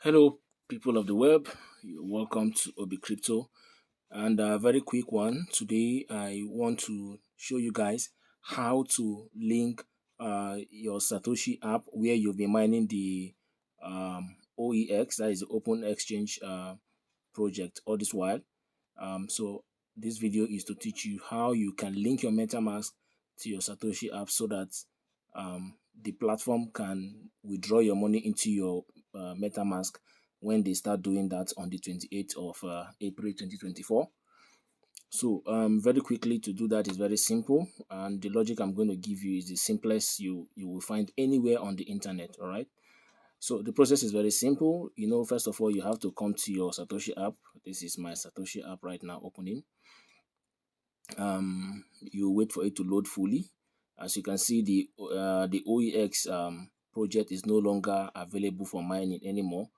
Hello, people of the web. You're welcome to Obicrypto. And a very quick one. Today, I want to show you guys how to link your Satoshi app where you'll be mining the OEX, that is the Open Exchange project, all this while. So this video is to teach you how you can link your MetaMask to your Satoshi app so that the platform can withdraw your money into your MetaMask when they start doing that on the 28th of April 2024. So very quickly, to do that is very simple, and the logic I'm going to give you is the simplest you will find anywhere on the internet. All right. So the process is very simple. First of all, you have to come to your Satoshi app. This is my Satoshi app right now opening. You wait for it to load fully. As you can see, the OEX project is no longer available for mining anymore.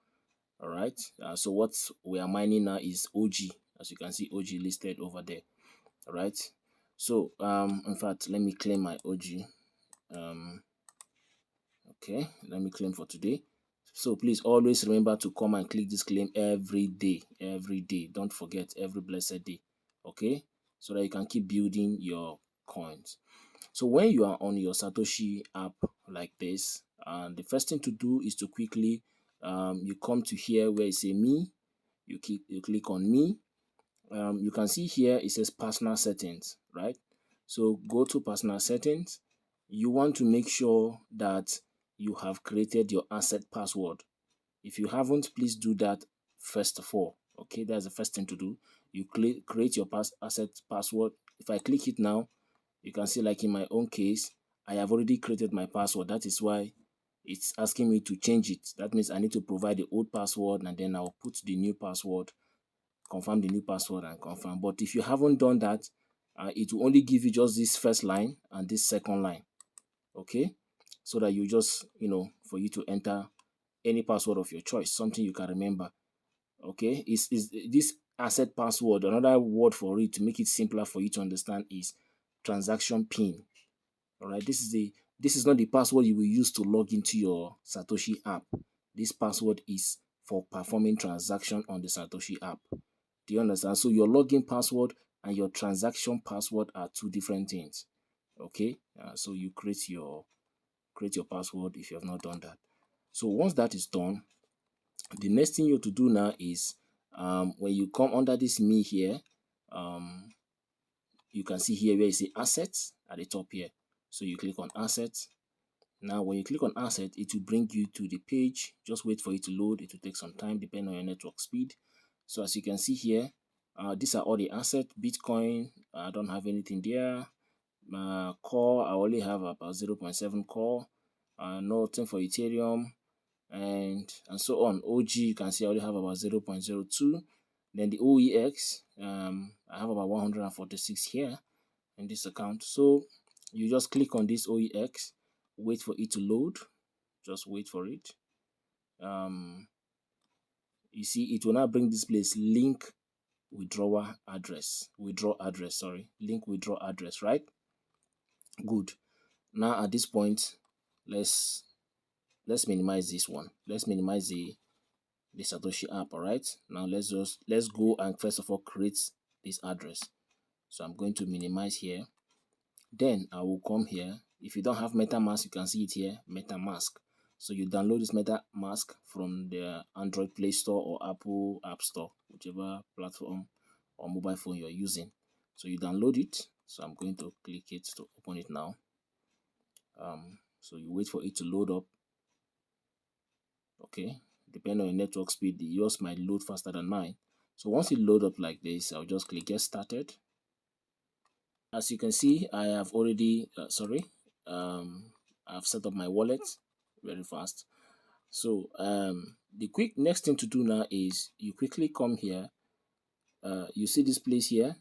All right. So what we are mining now is OG. As you can see, OG listed over there. All right. So in fact, let me claim my OG. Okay, let me claim for today. So please always remember to come and click this claim every day. Don't forget, every blessed day. Okay, so that you can keep building your coins. So when you are on your Satoshi app like this, the first thing to do is to quickly you come to here where it say me. You click on me. You can see here it says personal settings, right? So go to personal settings. You want to make sure that you have created your asset password. If you haven't, please do that first of all. Okay, that's the first thing to do. You create your asset password. If I click it now, you can see, like in my own case, I have already created my password. That is why it's asking me to change it. That means I need to provide the old password, and then I'll put the new password, confirm the new password, and confirm. But if you haven't done that, it will only give you just this first line and this second line. Okay, so that you just, for you to enter any password of your choice, something you can remember. Okay, is this asset password, another word for it to make it simpler for you to understand, is transaction pin. All right, this is not the password you will use to log into your Satoshi app. This password is for performing transaction on the Satoshi app. Do you understand? So your login password and your transaction password are two different things. Okay, so you create your password if you have not done that. So once that is done, the next thing you have to do now is when you come under this me here, you can see here where you say assets at the top here. So you click on assets. Now when you click on asset, it will bring you to the page. Just wait for it to load. It will take some time depending on your network speed. So as you can see here, these are all the assets. Bitcoin, I don't have anything there. Core, I only have about 0.7 core. Nothing for Ethereum, and so on. OG, you can see I only have about 0.02. Then the OEX, I have about 146 here in this account. So you just click on this OEX, wait for it to load. Just wait for it. You see, it will now bring this place, link withdraw address, link withdraw address, right? Good. Now at this point, let's minimize this one. Let's minimize the Satoshi app. All right, now let's go and first of all create this address. So I'm going to minimize here. Then I will come here. If you don't have Metamask, you can see it here, Metamask. So you download this Metamask from the Android Play Store or Apple App Store, whichever platform or mobile phone you're using. So you download it. So I'm going to click it to open it now. So you wait for it to load up. Okay, depending on your network speed, yours might load faster than mine. So once it load up like this, I'll just click get started. As you can see, I have already I've set up my wallet very fast. So the quick next thing to do now is you quickly come here. You see this place here.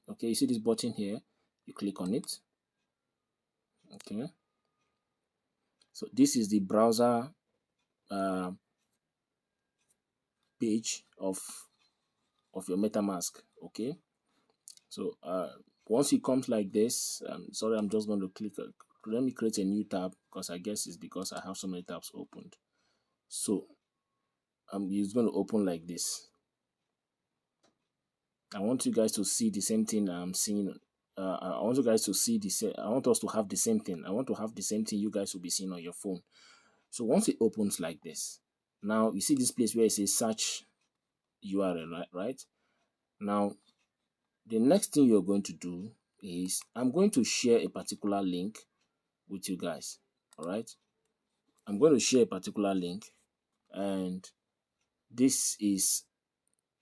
Okay, you see this button here. You click on it. Okay, so this is the browser page of your MetaMask. Okay, so once it comes like this, sorry, I'm just going to click. Let me create a new tab because I guess it's because I have so many tabs opened. So it's going to open like this. I want you guys to see the same thing I'm seeing. I want you guys to see the same. I want us to have the same thing. I want to have the same thing you guys will be seeing on your phone. So once it opens like this, now you see this place where it says search URL, right? Now, the next thing you're going to do is I'm going to share a particular link with you guys. All right. I'm going to share a particular link, and this is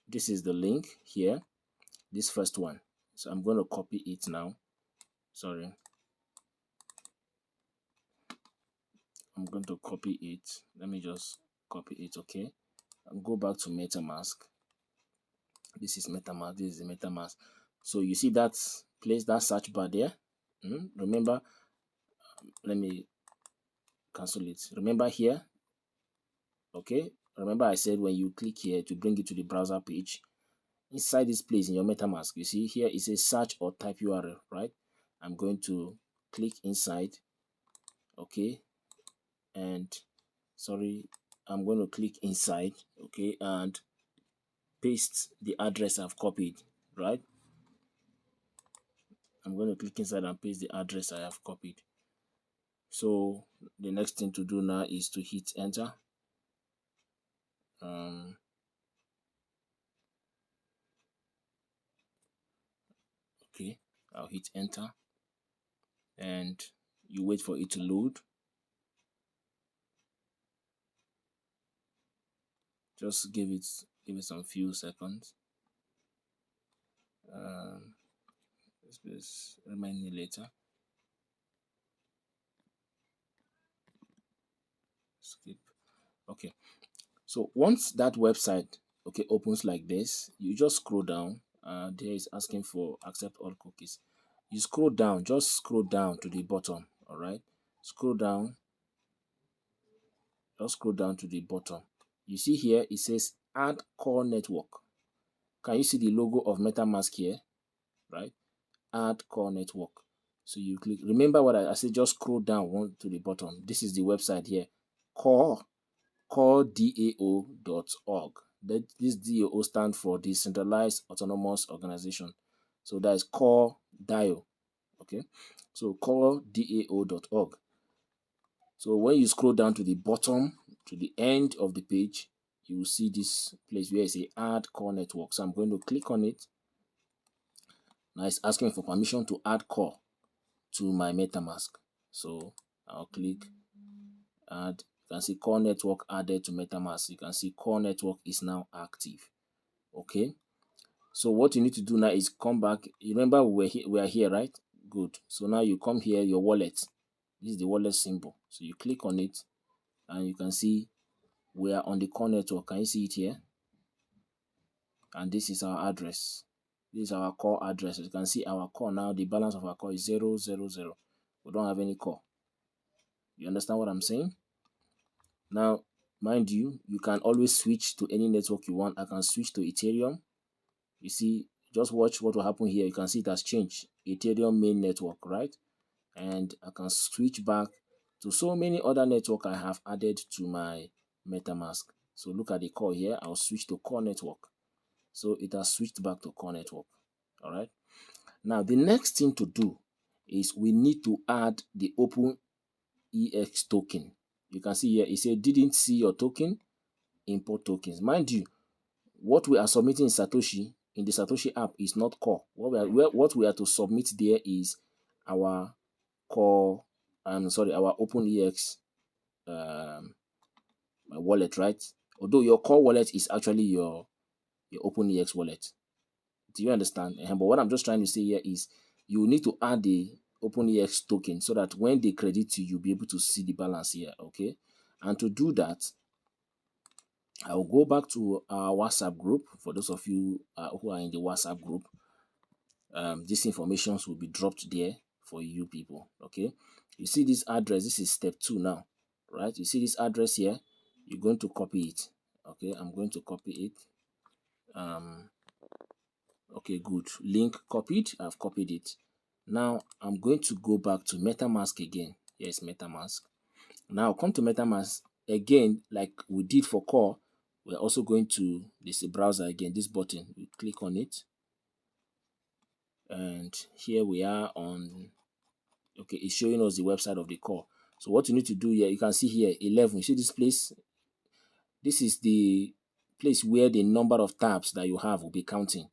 the link here, this first one. So I'm going to copy it now. Sorry. I'm going to copy it. Let me just copy it, okay? And go back to MetaMask. This is MetaMask. This is the MetaMask. So you see that place, that search bar there. Remember, let me cancel it. Remember here, okay? Remember I said when you click here to bring it to the browser page, inside this place in your MetaMask, you see here it says search or type URL, right? I'm going to click inside, okay? And sorry, I'm going to click inside, okay, and paste the address I've copied, right? I'm going to click inside and paste the address I have copied. So the next thing to do now is to hit enter. Okay, I'll hit enter, and you wait for it to load. Just give it some few seconds. Please remind me later. Skip. Okay. So once that website, okay, opens like this, you just scroll down. There is asking for accept all cookies. You scroll down, just scroll down to the bottom. All right. Scroll down. Just scroll down to the bottom. You see here it says add core network. Can you see the logo of MetaMask here? Right? Add core network. So you click. Remember what I said, just scroll down one to the bottom. This is the website here. coredao.org. This DAO stands for Decentralized Autonomous Organization. So that is core DAO. Okay. So coredao.org. So when you scroll down to the bottom, to the end of the page, you will see this place where it says add core network. So I'm going to click on it. Now it's asking for permission to add core to my MetaMask. So I'll click add. You can see core network added to MetaMask. You can see core network is now active. Okay. So what you need to do now is come back. You remember we are here, right? Good. So now you come here, your wallet. This is the wallet symbol. So you click on it, and you can see we are on the core network. Can you see it here? And this is our address. This is our core address. As you can see our core now, the balance of our core is 000. We don't have any core. You understand what I'm saying? Now, mind you, you can always switch to any network you want. I can switch to Ethereum. You see, just watch what will happen here. You can see it has changed. Ethereum main network, right? And I can switch back to so many other network I have added to my MetaMask. So look at the core here. I'll switch to core network. So it has switched back to core network. All right. Now, the next thing to do is we need to add the OpenEX token. You can see here, it said, didn't see your token, import tokens. Mind you, what we are submitting in the Satoshi app is not core. What we are to submit there is our core, our OpenEX wallet, right? Although your core wallet is actually your OpenEX wallet. Do you understand? But what I'm just trying to say here is you need to add the OpenEX token so that when they credit to you, you'll be able to see the balance here, okay? And to do that, I'll go back to our WhatsApp group. For those of you who are in the WhatsApp group, these informations will be dropped there for you people, okay? You see this address, this is step 2 now, right? You see this address here, you're going to copy it, okay? I'm going to copy it. Okay, good. Link copied. I've copied it. Now I'm going to go back to MetaMask again. Yes, MetaMask. Now come to MetaMask again, like we did for core. We're also going to this browser again, this button. We click on it, and here we are on, okay, it's showing us the website of the core. So what you need to do here, you can see here 11. You see this place? This is the place where the number of tabs that you have will be counting.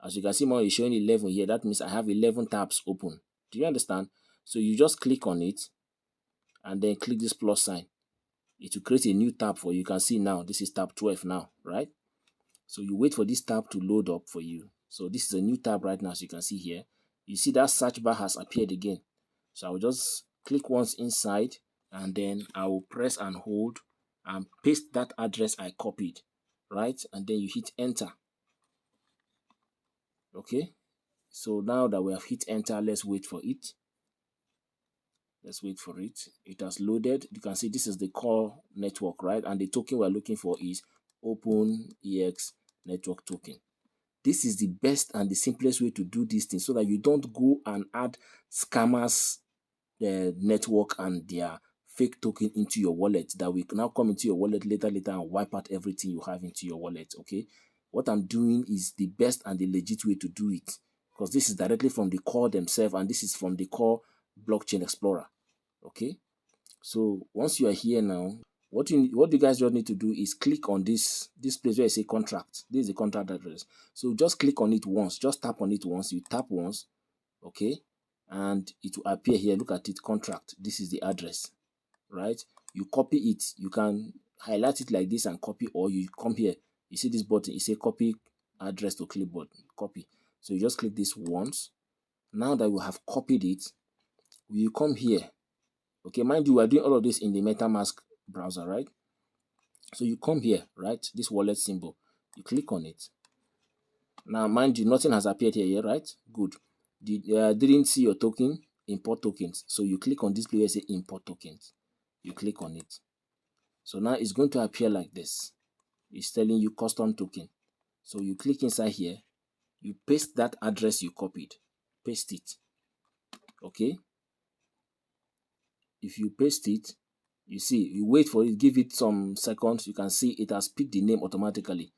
As you can see, more is showing 11 here. That means I have 11 tabs open. Do you understand? So you just click on it and then click this plus sign. It will create a new tab for you. You can see now this is tab 12 now, right? So you wait for this tab to load up for you. So this is a new tab right now, as you can see here. You see that search bar has appeared again. So I will just click once inside, and then I will press and hold and paste that address I copied, right? And then you hit enter. Okay. So now that we have hit enter, let's wait for it. Let's wait for it. It has loaded. You can see this is the core network, right? And the token we're looking for is OpenEX network token. This is the best and the simplest way to do this thing, so that you don't go and add scammers network and their fake token into your wallet that will now come into your wallet later and wipe out everything you have into your wallet. Okay, what I'm doing is the best and the legit way to do it, because this is directly from the core themselves, and this is from the core blockchain explorer. Okay, so once you are here now, what you guys just need to do is click on this place where I say contract. This is the contract address. So just click on it once. Just tap on it once. You tap once, okay, and it will appear here. Look at it, contract. This is the address, right? You copy it. You can highlight it like this and copy, or you come here. You see this button. It say copy address to clipboard. Copy. So you just click this once. Now that you have copied it, you come here. Okay, mind you, we are doing all of this in the Metamask browser, right? So you come here, right? This wallet symbol. You click on it. Now, mind you, nothing has appeared here, right? Good. Didn't see your token, import tokens. So you click on this place where say import tokens. You click on it. So now it's going to appear like this. It's telling you custom token. So you click inside here. You paste that address you copied. Paste it. Okay. If you paste it, you see, you wait for it, give it some seconds. You can see it has picked the name automatically.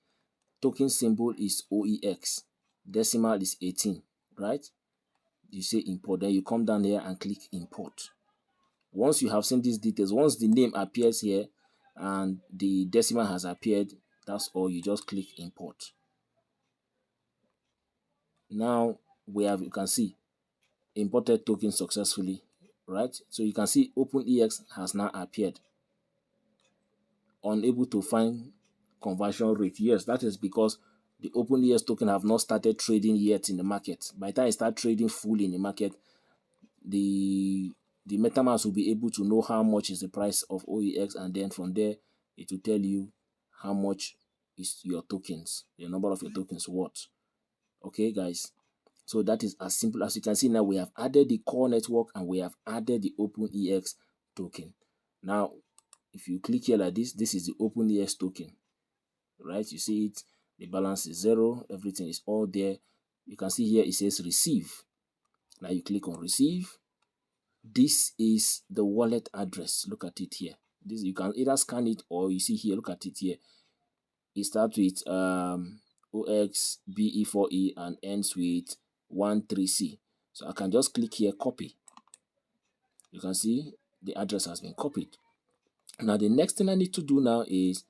Token symbol is OEX. Decimal is 18, right? You say import, then you come down here and click import. Once you have seen these details, once the name appears here and the decimal has appeared, that's all. You just click import. Now you can see imported token successfully, right? So you can see OpenEX has now appeared. Unable to find conversion rate. Yes, that is because the OpenEX token have not started trading yet in the market. By the time it start trading fully in the market, the MetaMask will be able to know how much is the price of OEX, and then from there it will tell you how much is your tokens, the number of your tokens worth. Okay, guys. So that is as simple as you can see. Now we have added the core network and we have added the OpenEX token. Now, if you click here like this, this is the OpenEX token, right? You see it, the balance is 0, everything is all there. You can see here it says receive. Now you click on receive. This is the wallet address. Look at it here. This, you can either scan it, or you see here, look at it here. It starts with OXBE4E and ends with 13C. So I can just click here, copy. You can see the address has been copied. Now the next thing I need to do now is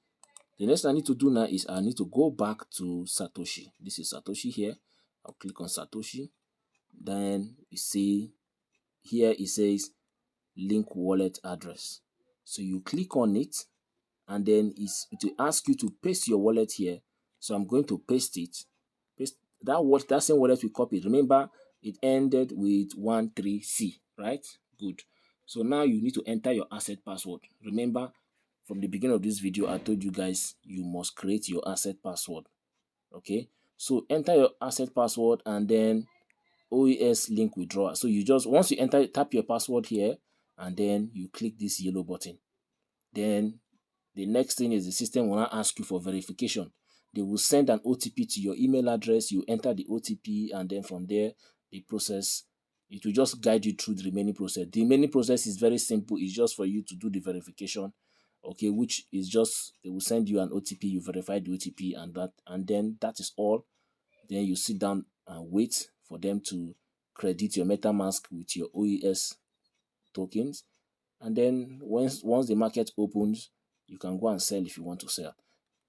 I need to go back to Satoshi. This is Satoshi here. I'll click on Satoshi. Then you see here it says link wallet address. So you click on it, and then it will ask you to paste your wallet here. So I'm going to paste it. Paste that same wallet we copied. Remember, it ended with 13C, right? Good. So now you need to enter your asset password. Remember, from the beginning of this video, I told you guys you must create your asset password. Okay. So enter your asset password and then OES link withdrawal. So you just, once you enter, tap your password here, and then you click this yellow button. Then the next thing is the system will now ask you for verification. They will send an OTP to your email address. You enter the OTP, and then from there, the process, it will just guide you through the remaining process. The remaining process is very simple. It's just for you to do the verification okay, which is just they will send you an OTP, you verify the OTP, and then that is all. Then you sit down and wait for them to credit your MetaMask with your OEX tokens, and then once the market opens, you can go and sell if you want to sell.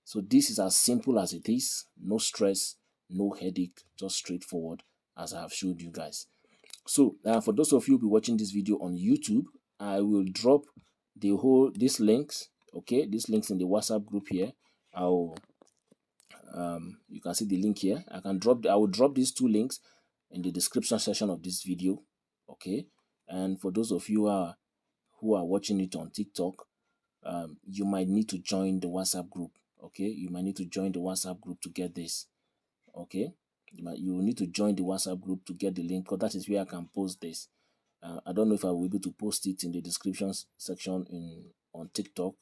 So this is as simple as it is. No stress, no headache, just straightforward, as I have showed you guys. So for those of you who be watching this video on YouTube, I will drop these links, okay, these links in the WhatsApp group here. I'll you can see the link here. I will drop these two links in the description section of this video, okay. And for those of you who are watching it on TikTok, you might need to join the WhatsApp group, okay. You might need to join the WhatsApp group to get this, okay. You will need to join the WhatsApp group to get the link, because that is where I can post this. I don't know if I will be able to post it in the description section on TikTok,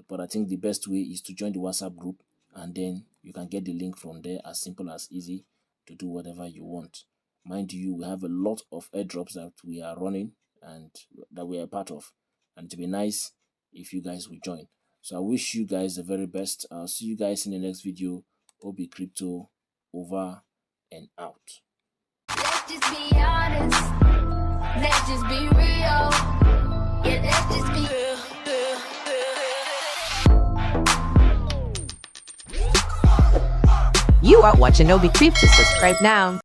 but I think the best way is to join the WhatsApp group, and then you can get the link from there. As simple as easy to do whatever you want. Mind you, we have a lot of airdrops that we are running and that we are part of, and it would be nice if you guys will join. So I wish you guys the very best. I'll see you guys in the next video. Obicrypto over and out. Let's just be honest. Let's just be real. Yeah, let's just be real. You are watching Obicrypto. Subscribe now.